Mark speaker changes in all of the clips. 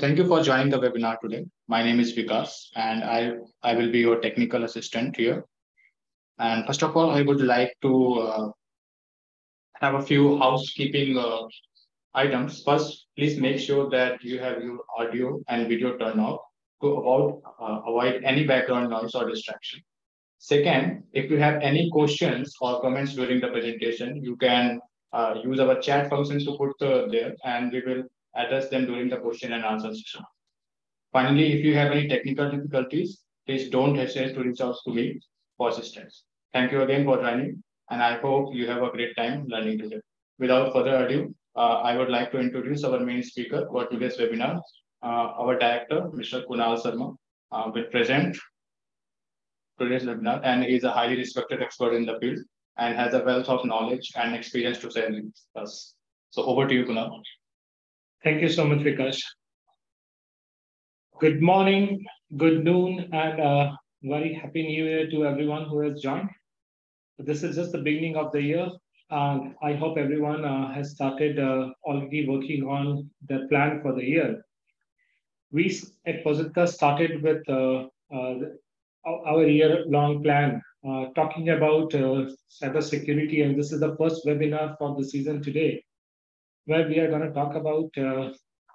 Speaker 1: Thank you for joining the webinar today. My name is Vikas, and I will be your technical assistant here. And first of all, I would like to have a few housekeeping items. First, please make sure that you have your audio and video turned off to avoid any background noise or distraction. Second, if you have any questions or comments during the presentation, you can use our chat functions to put there, and we will address them during the question and answer session. Finally, if you have any technical difficulties, please don't hesitate to reach out to me for assistance. Thank you again for joining, and I hope you have a great time learning today. Without further ado, I would like to introduce our main speaker for today's webinar. Our director, Mr. Kunal Sharma, will present today's webinar, and he is a highly respected expert in the field and has a wealth of knowledge and experience to share with us. So over to you, Kunal.
Speaker 2: Thank you so much, Vikas. Good morning, good noon, and very happy new year to everyone who has joined. This is just the beginning of the year, and I hope everyone has started already working on their plan for the year. We at Positka started with our year-long plan, talking about cybersecurity, and this is the first webinar for the season today, where we are going to talk about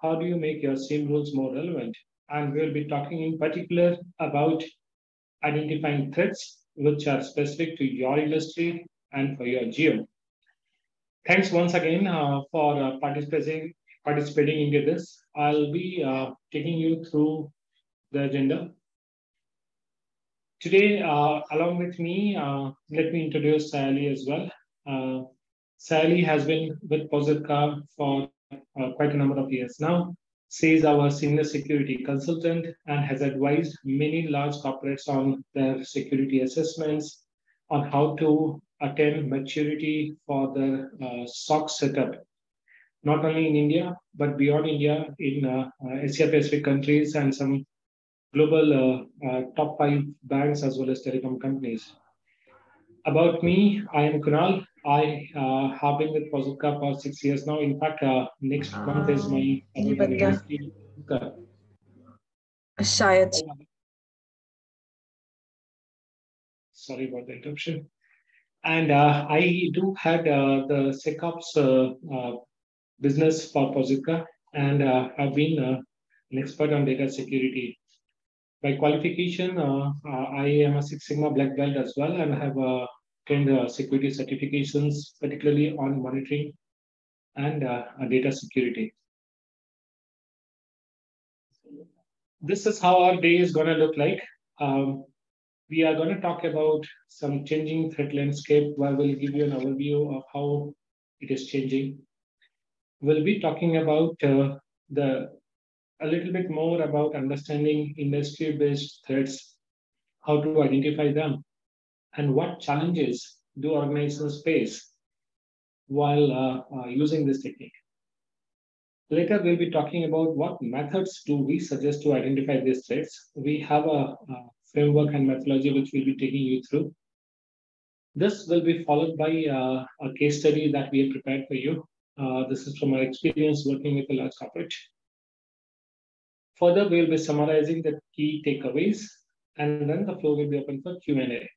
Speaker 2: how do you make your SIEM rules more relevant. And we'll be talking in particular about identifying threats which are specific to your industry and for your geo. Thanks once again for participating into this. I'll be taking you through the agenda. Today, along with me, let me introduce Sayali as well. Sayali has been with Positka for quite a number of years now. She is our senior security consultant and has advised many large corporates on their security assessments, on how to attain maturity for their SOC setup, not only in India, but beyond India, in Asia-Pacific countries and some global top 5 banks as well as telecom companies. About me, I am Kunal. I have been with Positka for 6 years now. In fact, next month is my anniversary. Sorry about the interruption. And I do had the SecOps business for Positka, and have been an expert on data security. By qualification, I am a Six Sigma Black Belt as well, and have security certifications, particularly on monitoring and data security. This is how our day is going to look like. We are going to talk about some changing threat landscape, where we'll give you an overview of how it is changing. We'll be talking about a little bit more about understanding industry-based threats, how to identify them, and what challenges do organizations face while using this technique. Later, we'll be talking about what methods do we suggest to identify these threats. We have a framework and methodology which we'll be taking you through. This will be followed by a case study that we have prepared for you. This is from our experience working with a large corporate. Further, we'll be summarizing the key takeaways, and then the floor will be open for Q&A.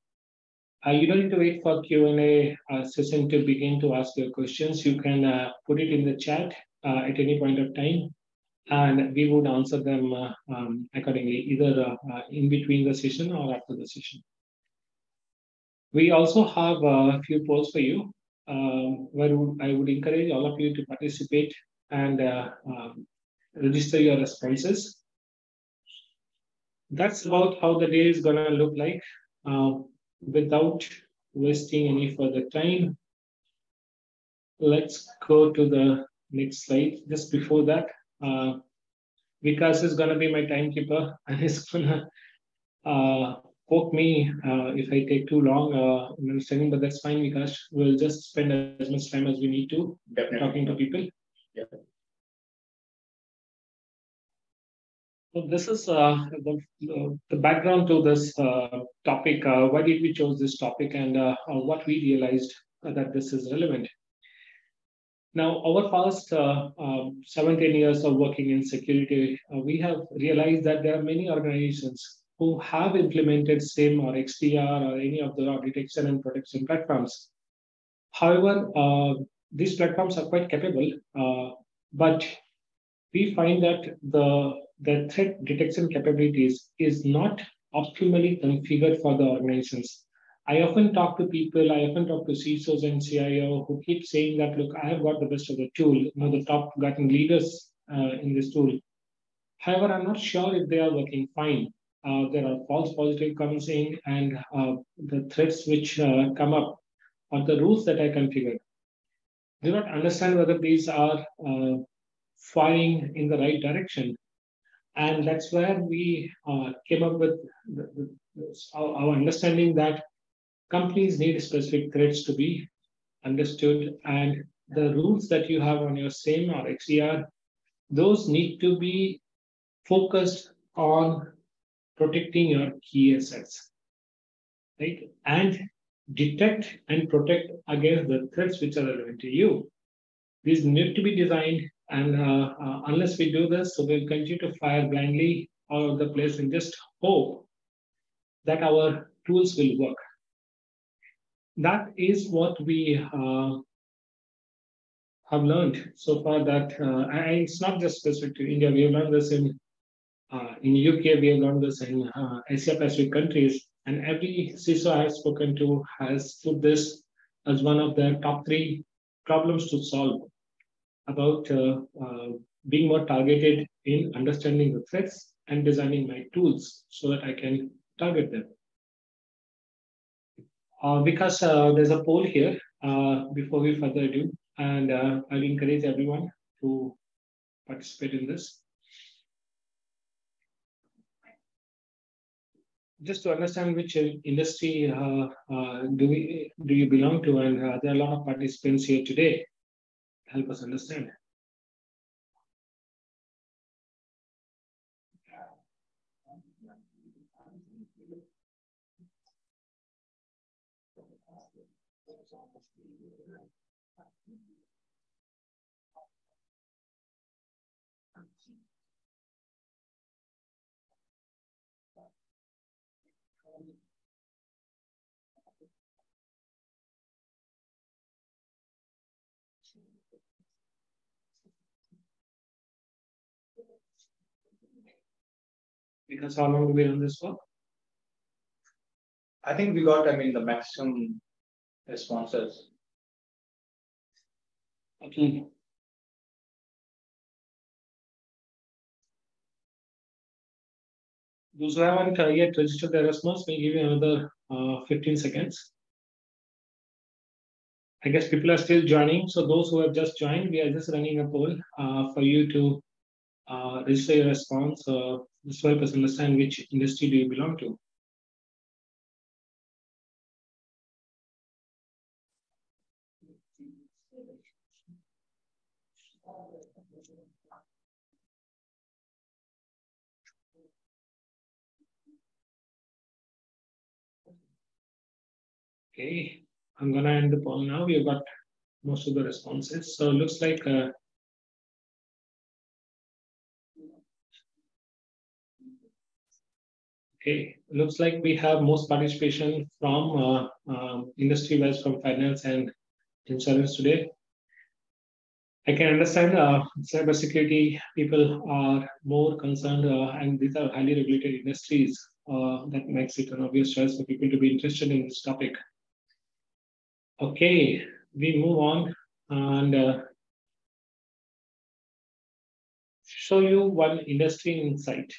Speaker 2: You don't need to wait for Q&A session to begin to ask your questions. You can put it in the chat at any point of time, and we would answer them accordingly, either in between the session or after the session. We also have a few polls for you, where I would encourage all of you to participate and register your responses. That's about how the day is going to look like. Without wasting any further time, let's go to the next slide. Just before that, Vikas is going to be my timekeeper, and he's going to poke me if I take too long in understanding, but that's fine, Vikas. We'll just spend as much time as we need to talking to people.
Speaker 1: Yeah.
Speaker 2: So this is the background to this topic. Why did we choose this topic, and what we realized that this is relevant. Now, over past 17 years of working in security, we have realized that there are many organizations who have implemented SIEM or XDR or any of the detection and protection platforms. However, these platforms are quite capable, but we find that the threat detection capabilities is not optimally configured for the organizations. I often talk to people, I often talk to CISOs and CIO who keep saying that, look, I have got the best of the tool, the top gotten leaders in this tool. However, I'm not sure if they are working fine. There are false positive comes in, and the threats which come up or the rules that I configured do not understand whether these are firing in the right direction. And that's where we came up with our understanding that companies need specific threats to be understood, and the rules that you have on your SIEM or XDR, those need to be focused on protecting your key assets, right? And detect and protect against the threats which are relevant to you. These need to be designed, and unless we do this, so we'll continue to fire blindly all over the place and just hope that our tools will work. That is what we have learned so far. That and it's not just specific to India. We have learned this in UK. We have learned this in Asia Pacific countries, and every CISO I have spoken to has put this as one of their top 3 problems to solve about being more targeted in understanding the threats and designing my tools so that I can target them. Because there's a poll here before we further ado, and I'll encourage everyone to participate in this. Just to understand which industry do you belong to, and there are a lot of participants here today. Help us understand. Because how long have we done this for?
Speaker 1: I think we got, the maximum responses.
Speaker 2: Okay. Those who haven't yet registered their response, we'll give you another 15 seconds. I guess people are still joining. So those who have just joined, we are just running a poll for you to register your response. Just help us understand which industry do you belong to. Okay, I'm gonna end the poll now. We've got most of the responses. So it looks like okay, looks like we have most participation from industry-wise, from finance and insurance today. I can understand cybersecurity people are more concerned, and these are highly regulated industries. That makes it an obvious choice for people to be interested in this topic. Okay, we move on and show you one industry insight.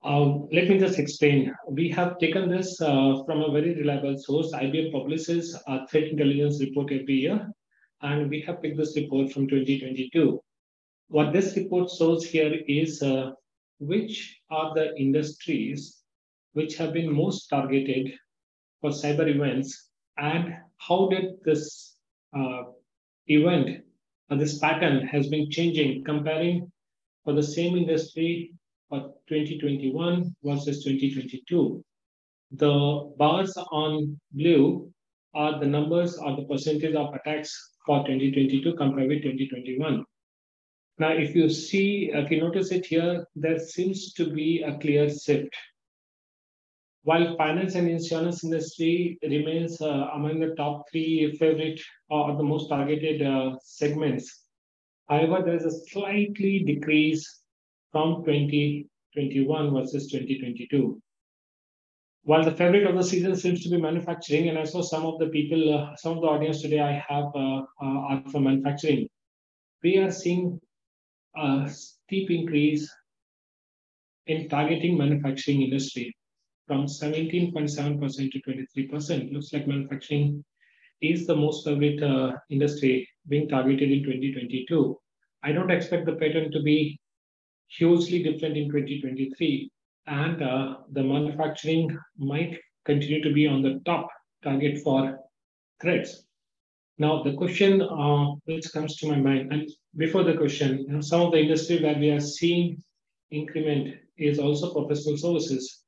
Speaker 2: Let me just explain. We have taken this from a very reliable source. IBM publishes a threat intelligence report every year, and we have picked this report from 2022. What this report shows here is which are the industries which have been most targeted for cyber events, and how did this event or this pattern has been changing, comparing for the same industry for 2021 versus 2022. The bars on blue are the numbers or the percentage of attacks for 2022 compared with 2021. Now, if you notice it here, there seems to be a clear shift. While finance and insurance industry remains among the top three favorite or the most targeted segments, however, there is a slightly decrease from 2021 versus 2022. While the favorite of the season seems to be manufacturing, and I saw some of the people, some of the audience today I have are from manufacturing, we are seeing a steep increase in targeting manufacturing industry from 17.7% to 23%. Looks like manufacturing is the most favorite industry being targeted in 2022. I don't expect the pattern to be hugely different in 2023, and the manufacturing might continue to be on the top target for threats. Now, the question which comes to my mind, and before the question, some of the industry where we are seeing increment is also professional services.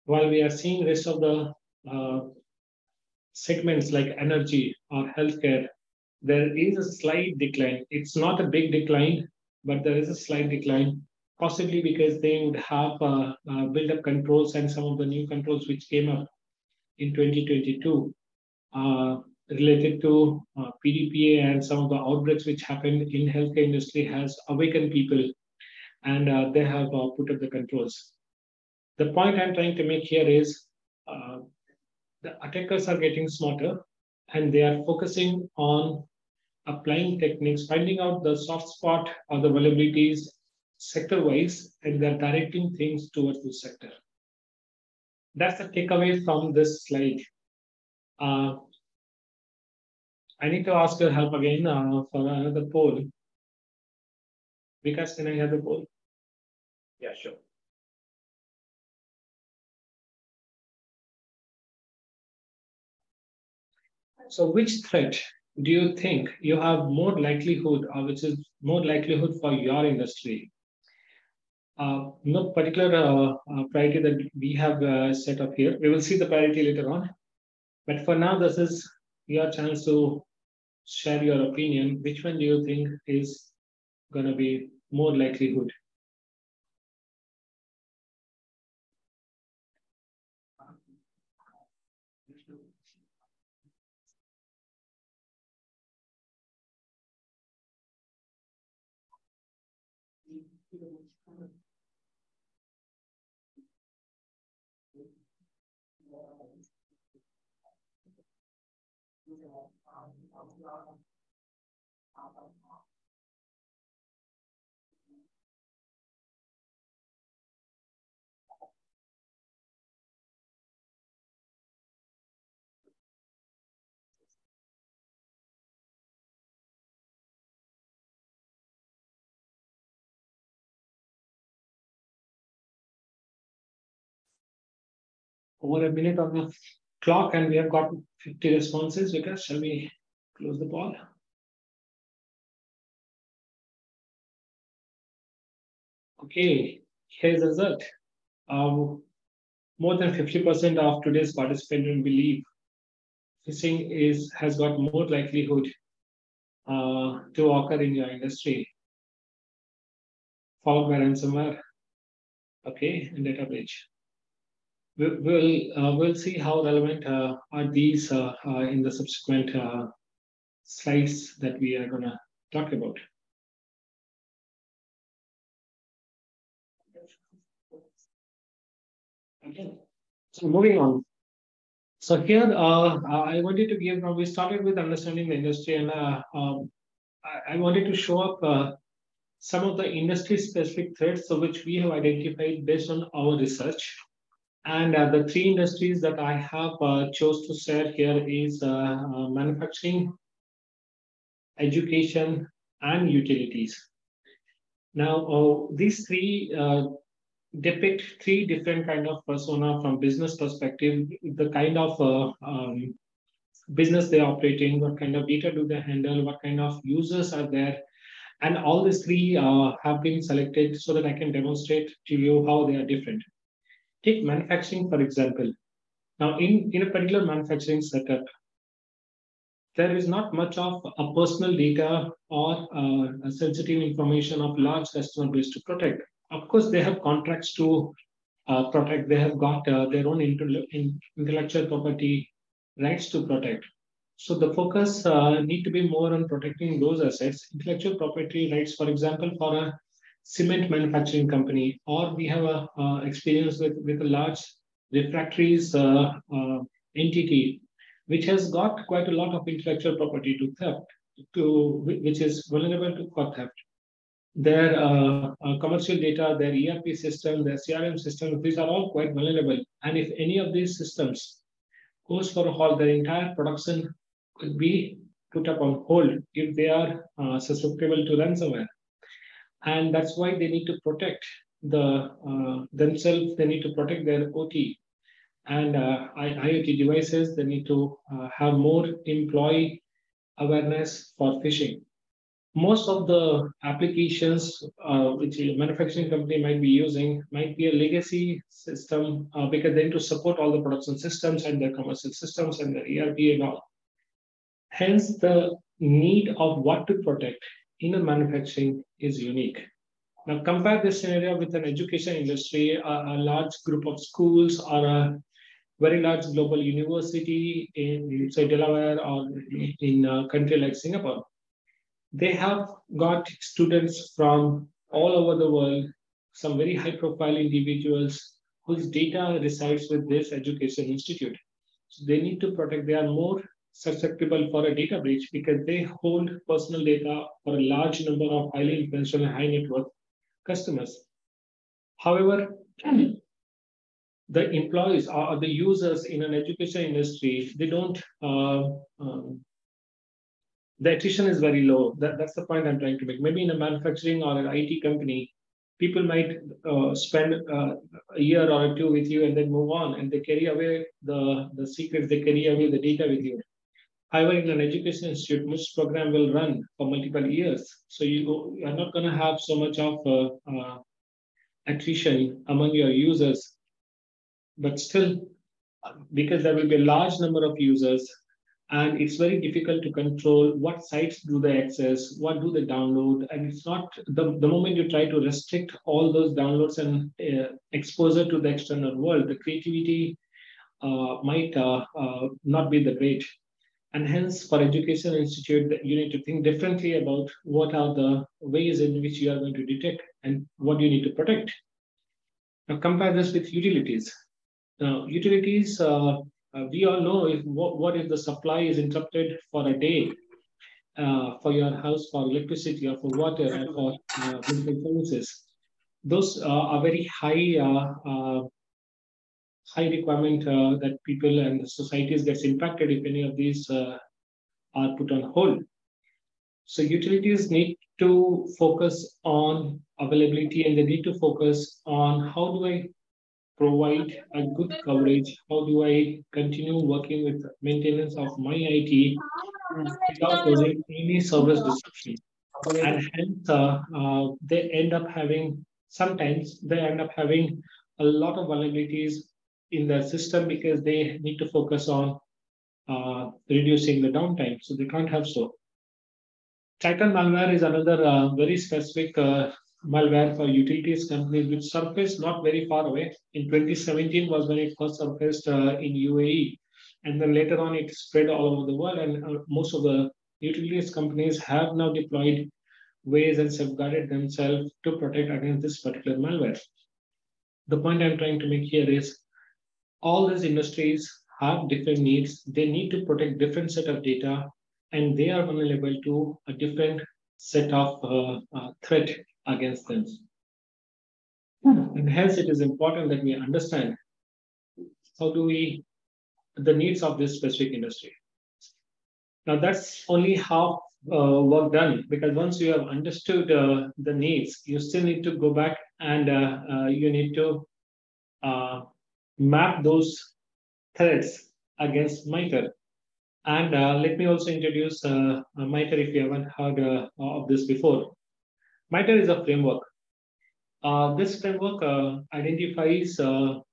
Speaker 2: While we are seeing rest of the segments like energy or healthcare, there is a slight decline. It's not a big decline, but there is a slight decline, possibly because they would have build-up controls and some of the new controls which came up in 2022 related to PDPA and some of the outbreaks which happened in healthcare industry has awakened people, and they have put up the controls. The point I'm trying to make here is the attackers are getting smarter, and they are focusing on applying techniques, finding out the soft spot or the vulnerabilities sector-wise, and they're directing things towards this sector. That's the takeaway from this slide. I need to ask your help again for another poll. Vikas, can I have the poll?
Speaker 1: Yeah, sure.
Speaker 2: So which threat do you think you have more likelihood, or which is more likelihood for your industry? No particular priority that we have set up here. We will see the priority later on. But for now, this is your chance to share your opinion. Which one do you think is going to be more likelihood? Over a minute on the clock, and we have got 50 responses. Vikas, shall we close the poll? Okay, here's the result. More than 50% of today's participants believe phishing has got more likelihood to occur in your industry, followed by ransomware. Okay, and data breach. We'll see how relevant are these in the subsequent slides that we are going to talk about. Okay, so moving on. So here, I wanted to give. We started with understanding the industry, and I wanted to show up some of the industry-specific threats, which we have identified based on our research. And the three industries that I have chose to share here is manufacturing, education, and utilities. Now, these three depict three different kind of persona from business perspective, the kind of business they're operating, what kind of data do they handle, what kind of users are there. And all these three have been selected so that I can demonstrate to you how they are different. Take manufacturing, for example. Now, in a particular manufacturing setup, there is not much of a personal data or sensitive information of large customer base to protect. Of course, they have contracts to protect. They have got their own intellectual property rights to protect. So the focus need to be more on protecting those assets, intellectual property rights, for example, for a cement manufacturing company, or we have a experience with a large refractories entity, which has got quite a lot of intellectual property to theft, which is vulnerable to for theft. Their commercial data, their ERP system, their CRM system, these are all quite vulnerable. And if any of these systems goes for a halt, their entire production could be put up on hold if they are susceptible to ransomware. And that's why they need to protect themselves. They need to protect their OT and IoT devices. They need to have more employee awareness for phishing. Most of the applications which a manufacturing company might be using might be a legacy system because they need to support all the production systems and their commercial systems and their ERP and all. Hence, the need of what to protect in a manufacturing is unique. Now, compare this scenario with an education industry, a large group of schools, or a very large global university in, say, Delaware or in a country like Singapore. They have got students from all over the world, some very high profile individuals whose data resides with this education institute. So they need to protect, they are more susceptible for a data breach because they hold personal data for a large number of highly influential and high net worth customers. However, the employees or the users in an education industry, they don't, the attrition is very low. That's the point I'm trying to make. Maybe in a manufacturing or an IT company, people might spend a year or two with you and then move on, and they carry away the secrets, they carry away the data with you. However, in an education institute, most program will run for multiple years. So you are not going to have so much of attrition among your users. But still, because there will be a large number of users, and it's very difficult to control what sites do they access, what do they download, and it's not the moment you try to restrict all those downloads and exposure to the external world, the creativity might not be the great. And hence, for education institute, you need to think differently about what are the ways in which you are going to detect and what you need to protect. Now, compare this with utilities. Now, utilities, we all know what if the supply is interrupted for a day for your house, for electricity or for water or for medical services. Those are very high requirement that people and societies gets impacted if any of these are put on hold. So utilities need to focus on availability and they need to focus on how do I provide a good coverage, how do I continue working with maintenance of my IT without causing any service disruption. And hence, they end up having, sometimes they end up having a lot of vulnerabilities in their system because they need to focus on reducing the downtime. So they can't have so. Titan malware is another very specific malware for utilities companies which surfaced not very far away. In 2017 was when it first surfaced in UAE. And then later on it spread all over the world and most of the utilities companies have now deployed ways and safeguarded themselves to protect against this particular malware. The point I'm trying to make here is all these industries have different needs. They need to protect different set of data and they are vulnerable to a different set of threat against them. And hence it is important that we understand how do we, the needs of this specific industry. Now that's only half work done because once you have understood the needs, you still need to go back and you need to map those threats against MITRE. And let me also introduce MITRE if you haven't heard of this before. MITRE is a framework. This framework identifies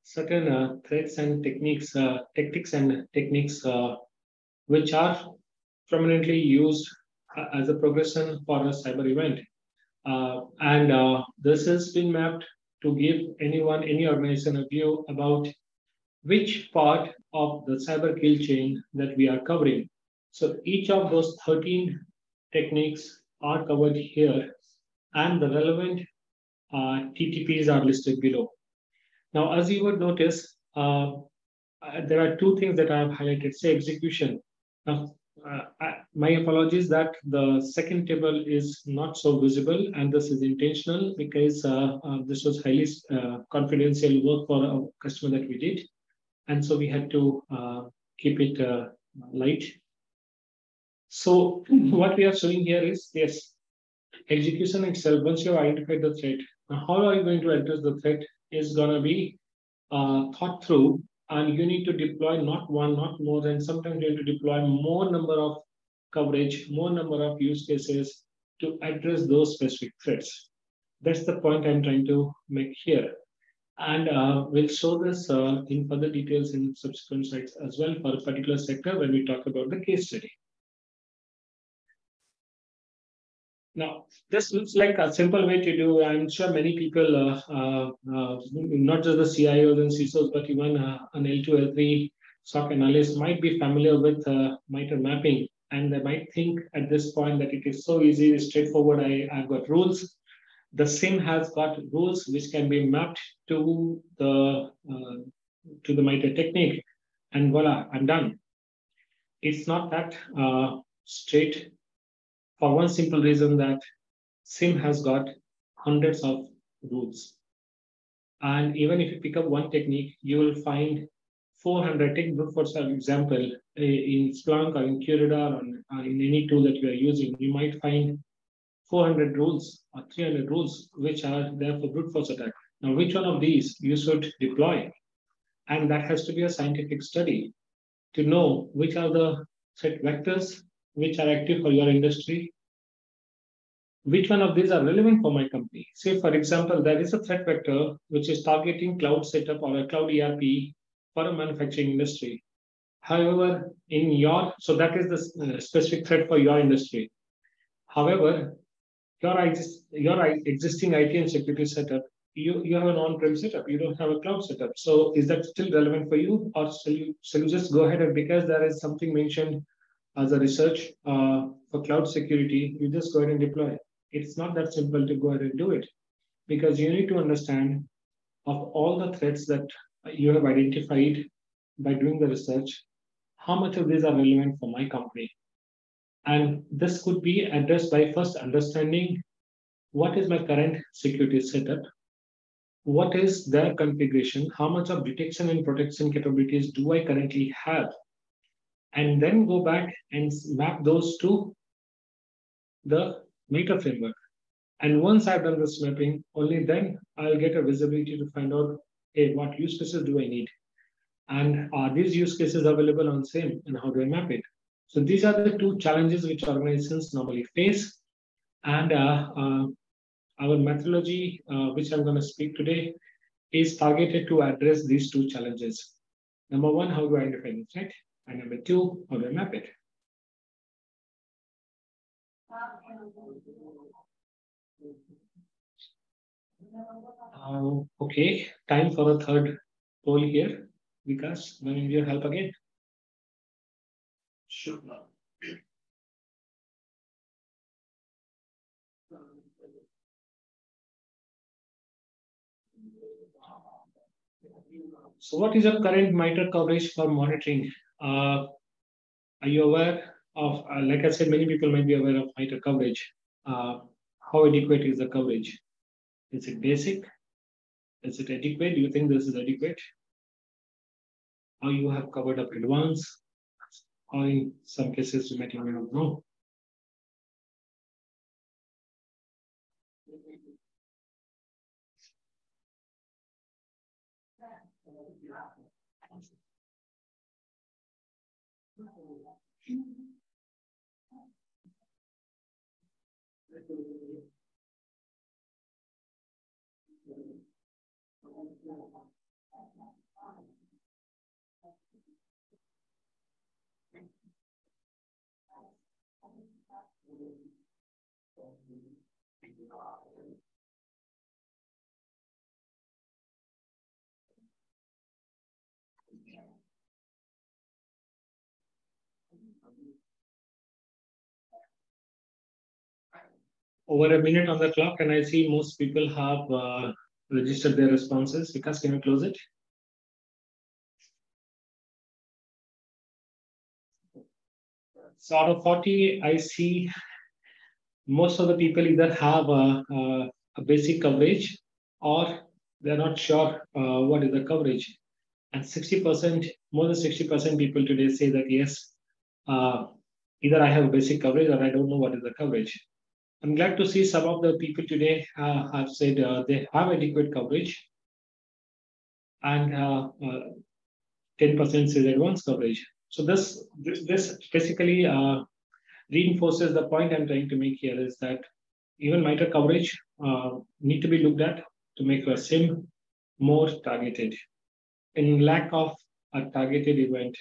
Speaker 2: certain threats and techniques, tactics and techniques which are prominently used as a progression for a cyber event. And this has been mapped to give anyone, any organization a view about which part of the cyber kill chain that we are covering. So each of those 13 techniques are covered here, and the relevant TTPs are listed below. Now, as you would notice, there are two things that I have highlighted. Say execution. Now, my apologies that the second table is not so visible, and this is intentional because this was highly confidential work for a customer that we did, and so we had to keep it light. So what we are showing here is, yes, execution itself. Once you have identified the threat, now how are you going to address the threat is going to be thought through, and you need to deploy not one, not more, and sometimes you need to deploy more number of coverage, more number of use cases to address those specific threats. That's the point I'm trying to make here. And we'll show this in further details in subsequent slides as well for a particular sector when we talk about the case study. Now, this looks like a simple way to do. I'm sure many people, not just the CIOs and CISOs, but even an L2, L3 SOC analyst might be familiar with MITRE mapping. And they might think at this point that it is so easy, straightforward. I've got rules. The SIEM has got rules which can be mapped to the MITRE technique, and voila, I'm done. It's not that straight, for one simple reason that SIEM has got hundreds of rules. And even if you pick up one technique, you will find 400. Take brute force example in Splunk or in Curador or in any tool that you are using, you might find 400 rules or 300 rules which are there for brute force attack. Now, which one of these you should deploy? And that has to be a scientific study to know which are the threat vectors which are active for your industry. Which one of these are relevant for my company? Say, for example, there is a threat vector which is targeting cloud setup or a cloud ERP for a manufacturing industry. However, so that is the specific threat for your industry. However, your existing IT and security setup, you have an on-prem setup, you don't have a cloud setup. So is that still relevant for you, or shall you just go ahead and, because there is something mentioned as a research for cloud security, you just go ahead and deploy? It's not that simple to go ahead and do it, because you need to understand of all the threats that you have identified by doing the research, how much of these are relevant for my company. And this could be addressed by first understanding what is my current security setup, what is their configuration, how much of detection and protection capabilities do I currently have, and then go back and map those to the MITRE framework. And once I've done this mapping, only then I'll get a visibility to find out, hey, what use cases do I need? And are these use cases available on SIEM, and how do I map it? So these are the two challenges which organizations normally face. And our methodology, which I'm going to speak today, is targeted to address these two challenges. Number one, how do I identify the threat? And number two, how do I map it? Okay, time for a third poll here. Vikas, I need your help again. Sure. So what is your current MITRE coverage for monitoring? Are you aware of, like I said, many people might be aware of MITRE coverage. How adequate is the coverage? Is it basic? Is it adequate? Do you think this is adequate? Or you have covered up advanced? Or in some cases, you might even not know. Over a minute on the clock, and I see most people have registered their responses. Vikas, can you close it? So out of 40, I see most of the people either have a basic coverage or they're not sure what is the coverage. And 60%, more than 60% people today say that yes, either I have a basic coverage or I don't know what is the coverage. I'm glad to see some of the people today have said they have adequate coverage, and 10% says advanced coverage. So this basically reinforces the point I'm trying to make here is that even MITRE coverage need to be looked at to make your SIM more targeted. In lack of a targeted event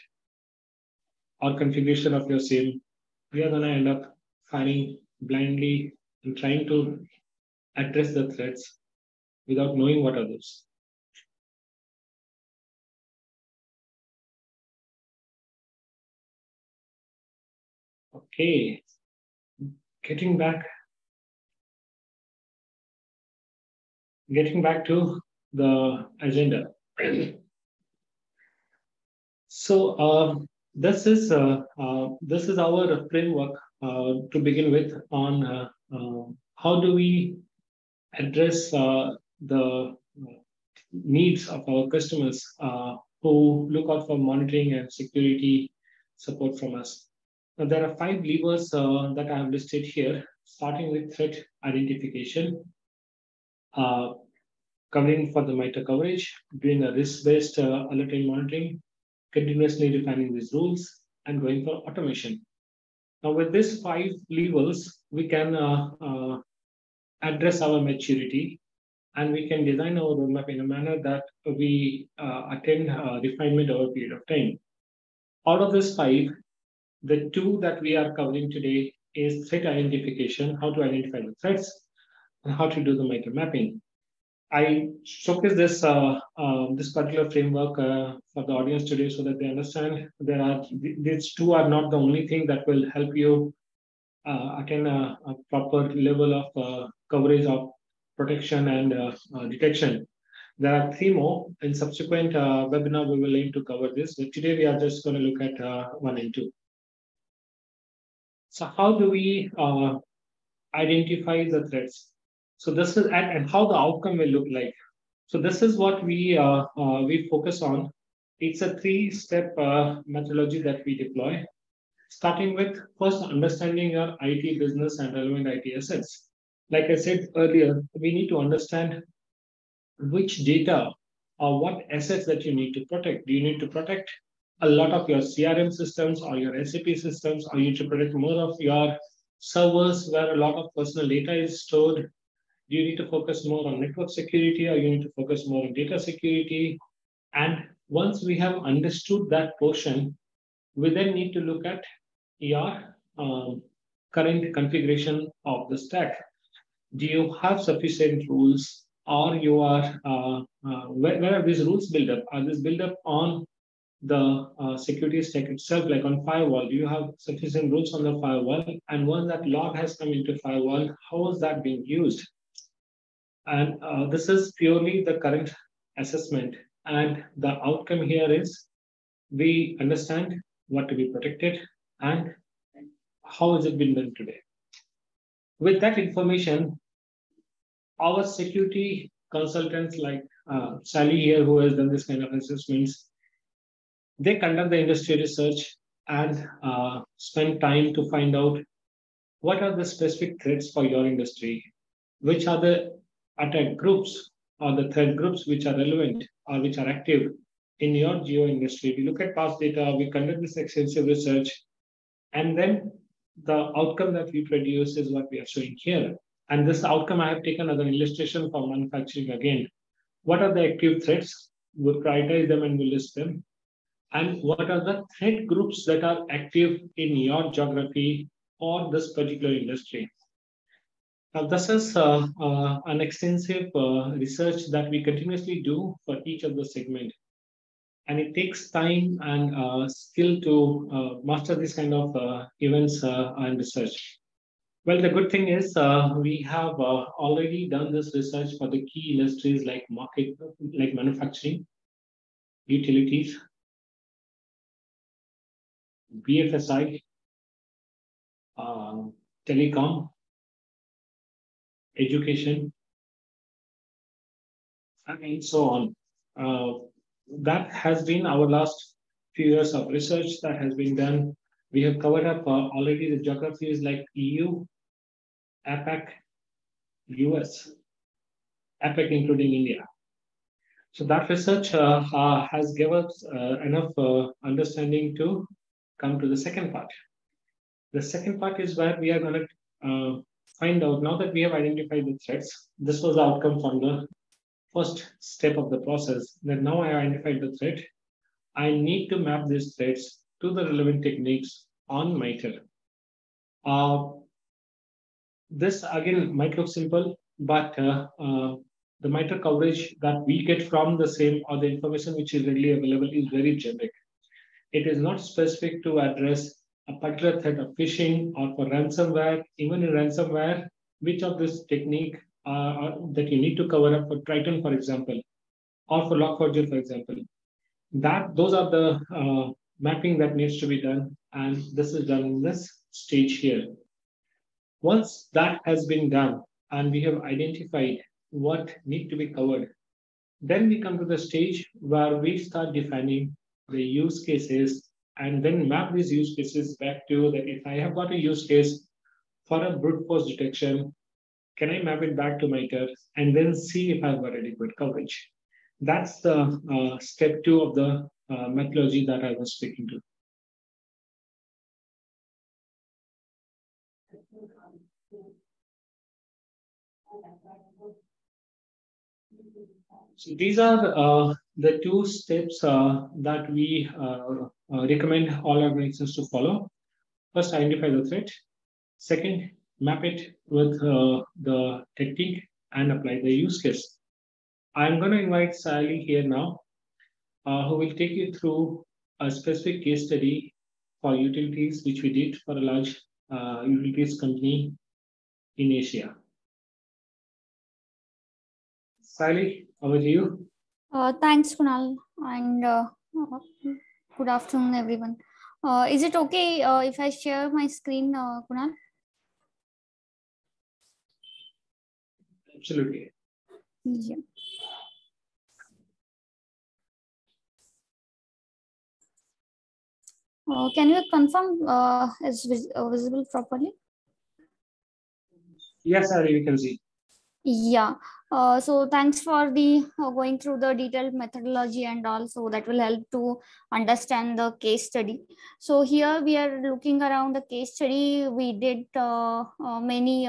Speaker 2: or configuration of your SIM, we are going to end up firing blindly and trying to address the threats without knowing what are those. Okay, getting back to the agenda. So this is our framework to begin with on how do we address the needs of our customers who look out for monitoring and security support from us. Now, there are 5 levers that I have listed here, starting with threat identification, covering for the MITRE coverage, doing a risk-based alert and monitoring, continuously refining these rules, and going for automation. Now, with these 5 levers, we can address our maturity, and we can design our roadmap in a manner that we attain refinement over a period of time. Out of these 5, the 2 that we are covering today is threat identification, how to identify the threats, and how to do the MITRE mapping. I showcase this this particular framework for the audience today so that they understand these 2 are not the only thing that will help you attain a proper level of coverage of protection and detection. There are 3 more. In subsequent webinar, we will aim to cover this. But today, we are just going to look at 1 and 2. So how do we identify the threats? So this is and how the outcome will look like. So this is what we focus on. It's a 3-step methodology that we deploy, starting with first understanding your IT business and relevant IT assets. Like I said earlier, we need to understand which data or what assets that you need to protect. Do you need to protect a lot of your CRM systems or your SAP systems, or you need to protect more of your servers where a lot of personal data is stored? Do you need to focus more on network security, or you need to focus more on data security? And once we have understood that portion, we then need to look at your current configuration of the stack. Do you have sufficient rules, or you are where are these rules built up? Are these built up on the security stack itself, like on firewall? Do you have sufficient rules on the firewall? And once that log has come into firewall, how is that being used? And this is purely the current assessment. And the outcome here is we understand what to be protected and how has it been done today. With that information, our security consultants like Sally here, who has done this kind of assessments, they conduct the industry research and spend time to find out what are the specific threats for your industry, which are the attack groups or the threat groups which are relevant or which are active in your geo industry. We look at past data, we conduct this extensive research, and then the outcome that we produce is what we are showing here. And this outcome I have taken as an illustration for manufacturing again. What are the active threats? We'll prioritize them and we'll list them. And what are the threat groups that are active in your geography or this particular industry? This is an extensive research that we continuously do for each of the segment, and it takes time and skill to master this kind of events and research. Well, the good thing is we have already done this research for the key industries like like manufacturing, utilities, BFSI, uh, telecom, education, and so on. That has been our last few years of research that has been done. We have covered up already the geographies like EU, APAC, US, APAC including India. So that research has given us enough understanding to come to the second part. The second part is where we are going to find out, now that we have identified the threats, this was the outcome from the first step of the process, that now I identified the threat, I need to map these threats to the relevant techniques on MITRE. This again might look simple, but the MITRE coverage that we get from the same or the information which is readily available is very generic. It is not specific to address a particular threat of phishing or for ransomware. Even in ransomware, which of this technique that you need to cover up for Triton, for example, or for Log4j, for example, those are the mapping that needs to be done, and this is done in this stage here. Once that has been done and we have identified what need to be covered, then we come to the stage where we start defining the use cases and then map these use cases back to that. If I have got a use case for a brute force detection, can I map it back to MITRE and then see if I've got adequate coverage? That's the step 2 of the methodology that I was speaking to. So these are the 2 steps that we recommend all organizations to follow. First, identify the threat. Second, map it with the technique and apply the use case. I'm going to invite Sally here now, who will take you through a specific case study for utilities, which we did for a large utilities company in Asia. Sally, over to you.
Speaker 3: Thanks, Kunal, and good afternoon, everyone. Is it okay if I share my screen, Kunal?
Speaker 2: Absolutely.
Speaker 3: Yeah. Can you confirm is visible properly?
Speaker 2: Yes, Sally, we can see.
Speaker 3: Yeah. So thanks for the going through the detailed methodology and also that will help to understand the case study. So here we are looking around the case study. We did many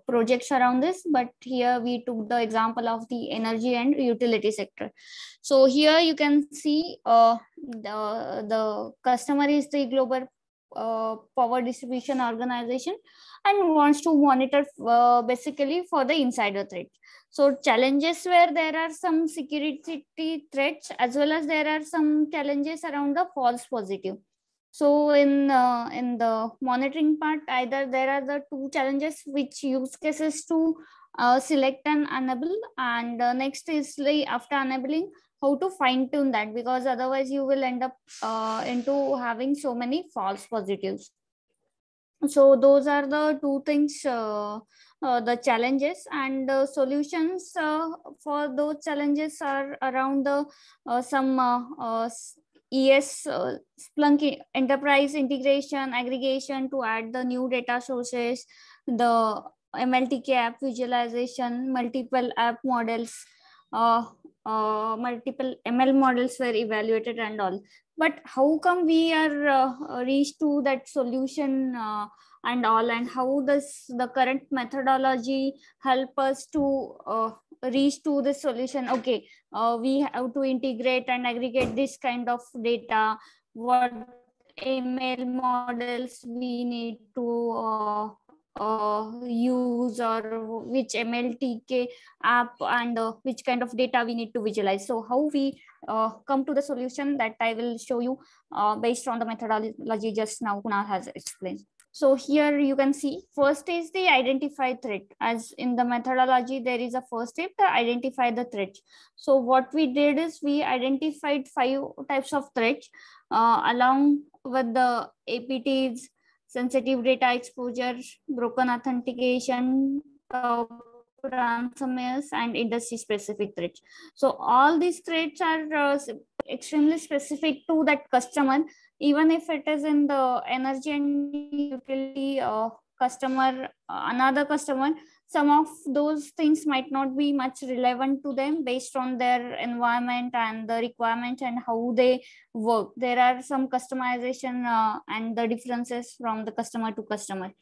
Speaker 3: projects around this, but here we took the example of the energy and utility sector. So here you can see the customer is the global power distribution organization and wants to monitor basically for the insider threat. So challenges where there are some security threats as well as there are some challenges around the false positive. So in the monitoring part, either there are the 2 challenges which use cases to select and enable, and next is like after enabling how to fine tune that, because otherwise you will end up into having so many false positives. So those are the 2 things, the challenges, and solutions for those challenges are around the some ES Splunk enterprise integration aggregation to add the new data sources, the MLTK app visualization, multiple app models, multiple ML models were evaluated and all. But how come we are reached to that solution and all, and how does the current methodology help us to reach to the solution? Okay, we have to integrate and aggregate this kind of data. What ML models we need to use, or which MLTK app, and which kind of data we need to visualize. So how we come to the solution, that I will show you based on the methodology just now Kunal has explained. So here you can see first is the identify threat. As in the methodology, there is a first step to identify the threats. So what we did is we identified 5 types of threats along with the APTs, sensitive data exposure, broken authentication, ransomwares, and industry specific threats. So all these threats are extremely specific to that customer, even if it is in the energy and utility customer, another customer, some of those things might not be much relevant to them based on their environment and the requirement and how they work. There are some customization and the differences from the customer to customer.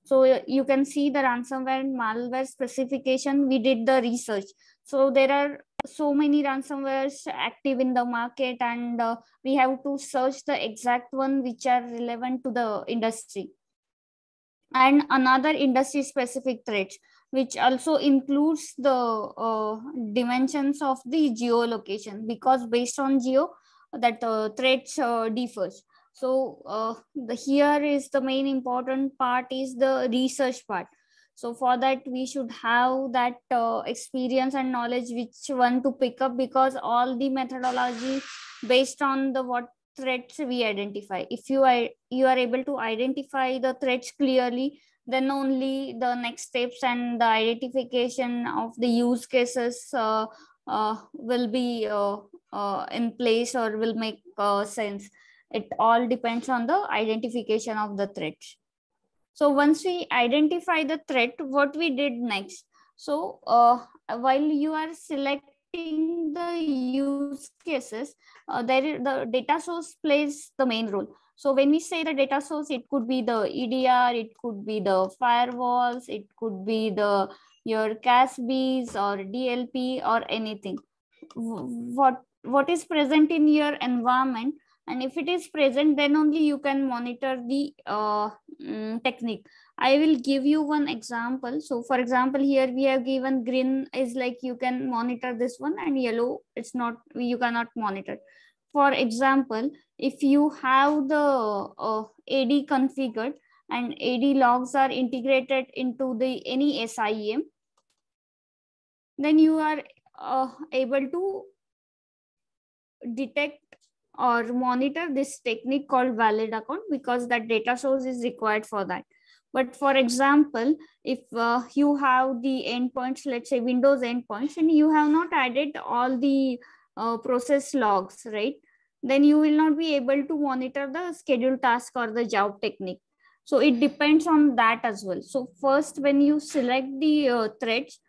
Speaker 3: So you can see the ransomware and malware specification. We did the research. So there are so many ransomwares active in the market, and we have to search the exact one which are relevant to the industry. And another industry specific threats, which also includes the dimensions of the geolocation, because based on geo that threats differs. So here is the main important part is the research part. So for that we should have that experience and knowledge which one to pick up, because all the methodology based on the what threats we identify. If you are able to identify the threats clearly, then only the next steps and the identification of the use cases will be in place or will make sense. It all depends on the identification of the threats. So once we identify the threat, what we did next? So while you are selecting the use cases, the data source plays the main role. So when we say the data source, it could be the EDR, it could be the firewalls, it could be the your CASBs or DLP or anything. What is present in your environment, and if it is present, then only you can monitor the technique. I will give you one example. So for example, here we have given green is like you can monitor this one, and yellow it's not, you cannot monitor. For example, if you have the AD configured and AD logs are integrated into the any SIEM, then you are able to detect or monitor this technique called valid account, because that data source is required for that. But for example, if you have the endpoints, let's say Windows endpoints, and you have not added all the process logs, right? Then you will not be able to monitor the scheduled task or the job technique. So it depends on that as well. So first, when you select the threads,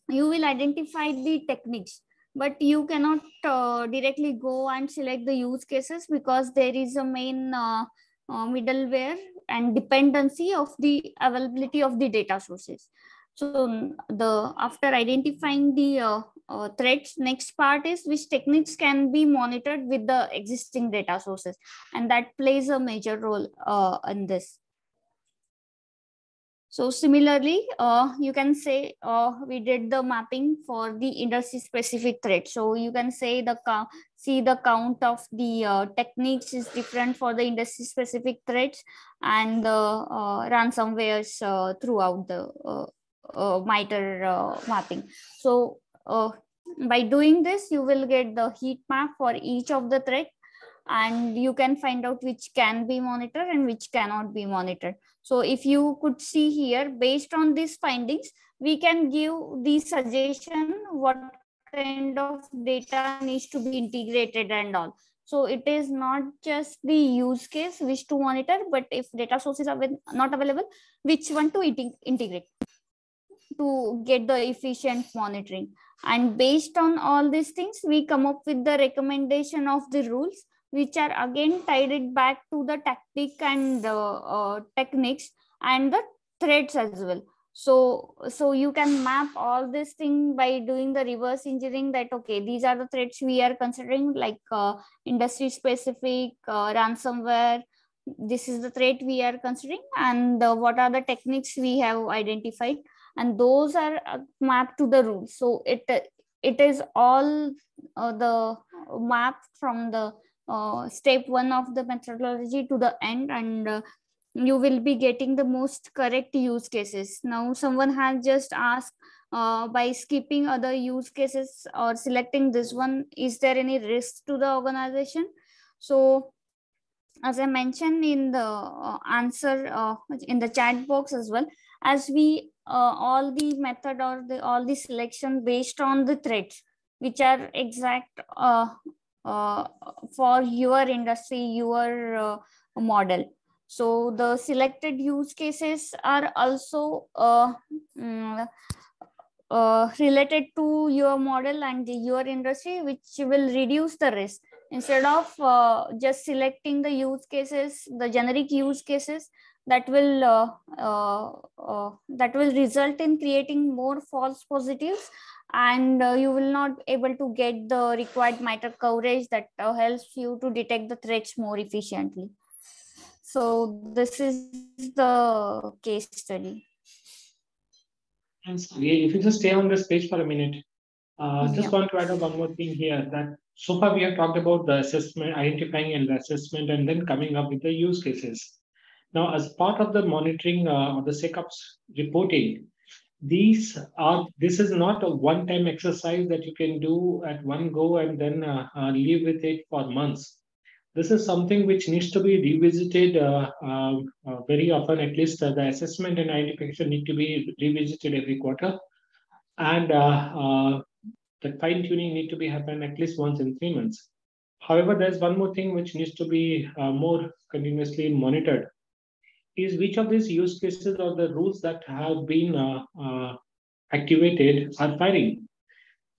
Speaker 3: you will identify the techniques, but you cannot directly go and select the use cases, because there is a main middleware and dependency of the availability of the data sources. So the after identifying the threats, next part is which techniques can be monitored with the existing data sources, and that plays a major role in this. So similarly, you can say we did the mapping for the industry specific threat. So you can say see the count of the techniques is different for the industry specific threats and the ransomwares throughout the MITRE mapping. So by doing this, you will get the heat map for each of the threat, and you can find out which can be monitored and which cannot be monitored. So if you could see here, based on these findings, we can give the suggestion what kind of data needs to be integrated and all. So it is not just the use case which to monitor, but if data sources are not available, which one to integrate to get the efficient monitoring. And based on all these things, we come up with the recommendation of the rules, which are again tied it back to the tactic and techniques and the threats as well. So you can map all this thing by doing the reverse engineering, that okay, these are the threats we are considering, like industry specific, ransomware, this is the threat we are considering, and what are the techniques we have identified, and those are mapped to the rules. So it is all the map from the step one of the methodology to the end, and you will be getting the most correct use cases. Now someone has just asked, by skipping other use cases or selecting this one, is there any risk to the organization? So as I mentioned in the answer in the chat box as well, as we all the method or all the selection based on the threats which are exact uh, for your industry, your model. So the selected use cases are also mm, related to your model and your industry, which will reduce the risk. Instead of just selecting the use cases, the generic use cases, that will result in creating more false positives, and you will not able to get the required MITRE coverage that helps you to detect the threats more efficiently. So this is the case study.
Speaker 2: Thanks. If you just stay on this page for a minute, just
Speaker 3: Yeah.
Speaker 2: want to add one more thing here, that so far we have talked about the assessment, identifying and the assessment, and then coming up with the use cases. Now, as part of the monitoring of the SecOps reporting, this is not a one-time exercise that you can do at one go and then live with it for months. This is something which needs to be revisited very often. At least the assessment and identification need to be revisited every quarter, and the fine tuning need to be happen at least once in 3 months. However, there's one more thing which needs to be more continuously monitored, is which of these use cases or the rules that have been activated are firing.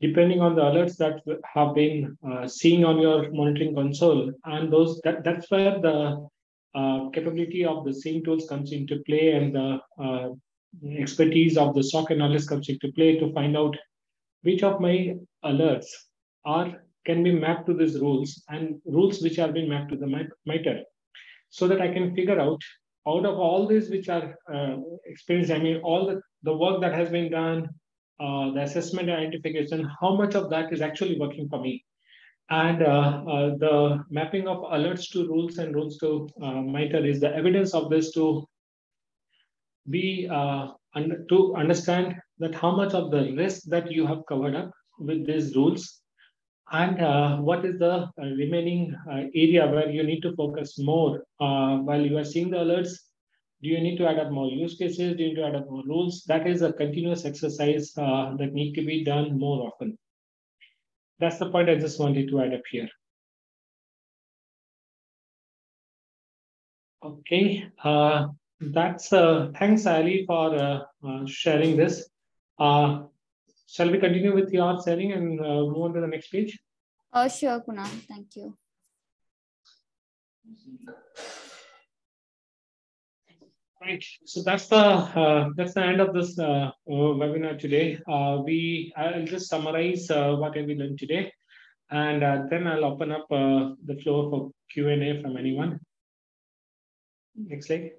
Speaker 2: Depending on the alerts that have been seen on your monitoring console, and that's where the capability of the SIEM tools comes into play, and the expertise of the SOC analyst comes into play to find out which of my alerts can be mapped to these rules, and rules which have been mapped to the MITRE, so that I can figure out of all these which are experienced, I mean, all the work that has been done, the assessment and identification, how much of that is actually working for me. And the mapping of alerts to rules and rules to MITRE is the evidence of this to be to understand that how much of the risk that you have covered up with these rules, and what is the remaining area where you need to focus more while you are seeing the alerts. Do you need to add up more use cases? Do you need to add up more rules? That is a continuous exercise that need to be done more often. That's the point I just wanted to add up here. Okay, that's thanks, Ali, for sharing this. Shall we continue with your sharing and move on to the next page?
Speaker 3: Sure, Kunal. Thank you.
Speaker 2: Right. So that's the end of this webinar today. I'll just summarize what we learned today, and then I'll open up the floor for Q&A from anyone. Next slide.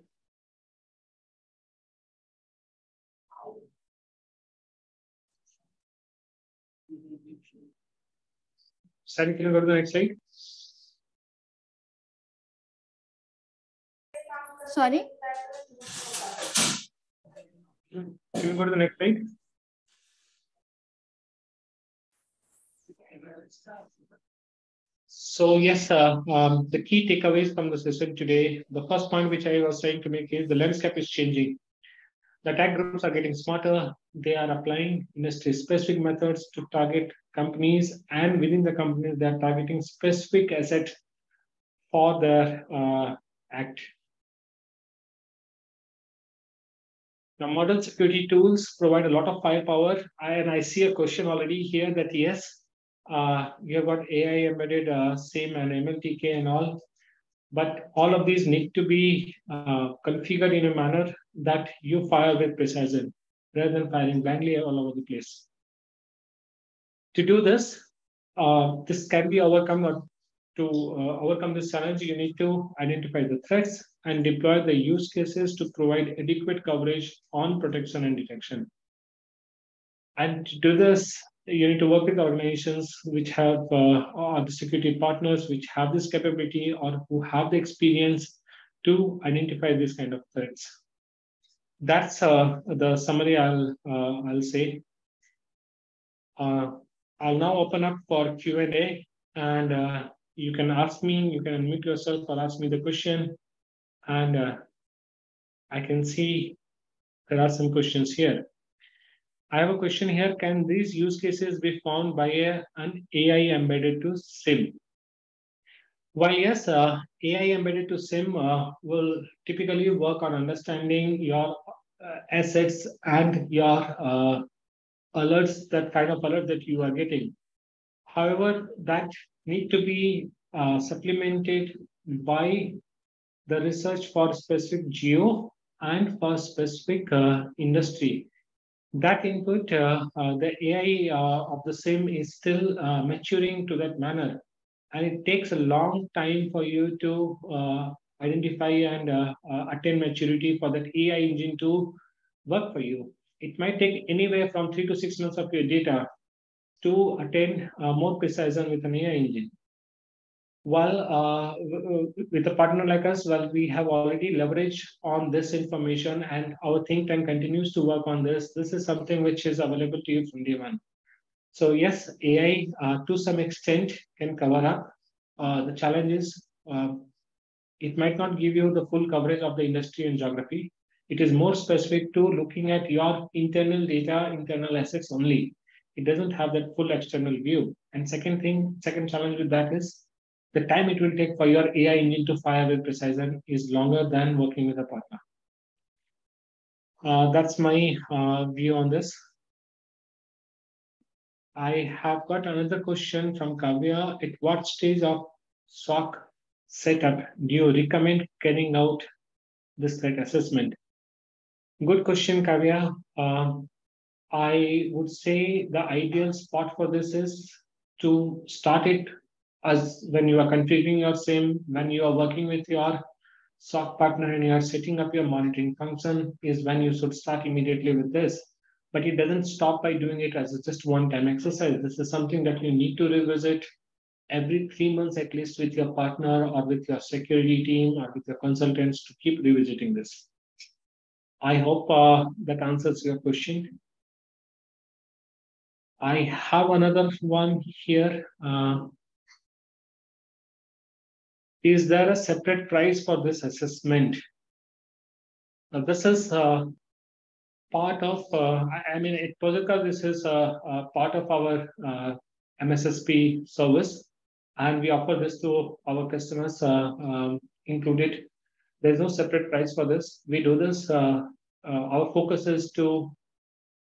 Speaker 2: Sally, can you go to the next slide?
Speaker 3: Sorry?
Speaker 2: Can you go to the next slide? So yes, the key takeaways from the session today, the first point which I was trying to make is the landscape is changing. The attack groups are getting smarter. They are applying industry-specific methods to target companies, and within the companies, they are targeting specific assets for their act. Now, modern security tools provide a lot of firepower, and I see a question already here that yes, you have got AI embedded, SIEM and MLTK and all, but all of these need to be configured in a manner that you fire with precision rather than firing blindly all over the place. To do this, this can be overcome to overcome this challenge, you need to identify the threats and deploy the use cases to provide adequate coverage on protection and detection. And to do this, you need to work with organizations which have or the security partners which have this capability or who have the experience to identify these kind of threats. That's the summary I'll say. I'll now open up for Q&A, and you can ask me, you can unmute yourself or ask me the question. And I can see there are some questions here. I have a question here. Can these use cases be found by an AI embedded to SIEM? Why, yes, AI embedded to SIEM will typically work on understanding your assets and your alerts, that kind of alert that you are getting. However, that need to be supplemented by the research for specific geo and for specific industry. That input, the AI of the SIEM is still maturing to that manner. And it takes a long time for you to identify and attain maturity for that AI engine to work for you. It might take anywhere from 3 to 6 months of your data to attain more precision with an AI engine. While with a partner like us, well, we have already leveraged on this information, and our think tank continues to work on this. This is something which is available to you from day one. So yes, AI to some extent can cover up. The challenge is it might not give you the full coverage of the industry and geography. It is more specific to looking at your internal data, internal assets only. It doesn't have that full external view. And second challenge with that is the time it will take for your AI engine to fire with precision is longer than working with a partner. That's my view on this. I have got another question from Kavya. At what stage of SOC setup do you recommend carrying out this threat assessment? Good question, Kavya. I would say the ideal spot for this is to start it as when you are configuring your SIEM, when you are working with your SOC partner and you are setting up your monitoring function, is when you should start immediately with this. But it doesn't stop by doing it as just one-time exercise. This is something that you need to revisit every 3 months at least with your partner or with your security team or with your consultants to keep revisiting this. I hope that answers your question. I have another one here. Is there a separate price for this assessment? Now, this is part of, I mean, at Positka, this is part of our MSSP service, and we offer this to our customers included. There's no separate price for this. We do this, our focus is to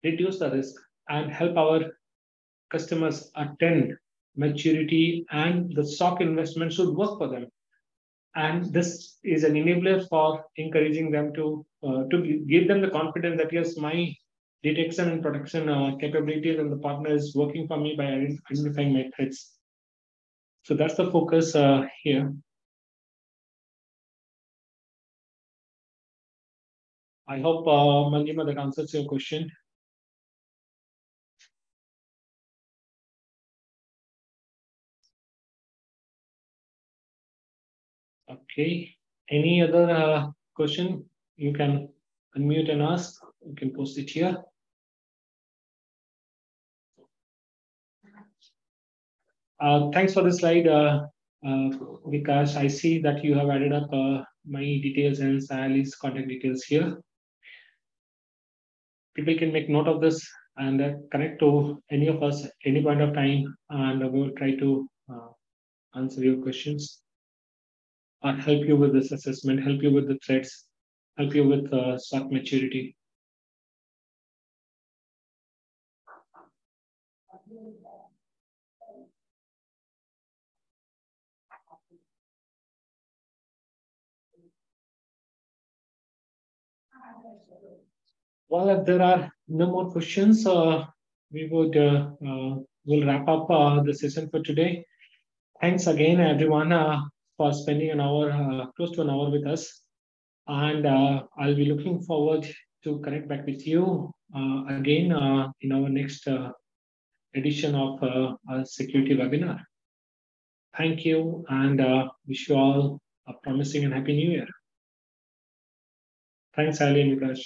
Speaker 2: reduce the risk and help our customers attain maturity, and the SOC investment should work for them. And this is an enabler for encouraging them to give them the confidence that yes, my detection and protection capabilities and the partner is working for me by identifying my threats. So that's the focus here. I hope, Manjima, that answers your question. Okay. Any other question? You can unmute and ask. You can post it here. Thanks for the slide, Vikas. I see that you have added up my details and Sally's contact details here. People can make note of this and connect to any of us any point of time, and we will try to answer your questions or help you with this assessment, help you with the threats, help you with SOC maturity. Well, if there are no more questions, we would will wrap up the session for today. Thanks again, everyone, for spending an hour, close to an hour with us. And I'll be looking forward to connect back with you again in our next edition of our security webinar. Thank you, and wish you all a promising and happy new year. Thanks, Ali and Vikas.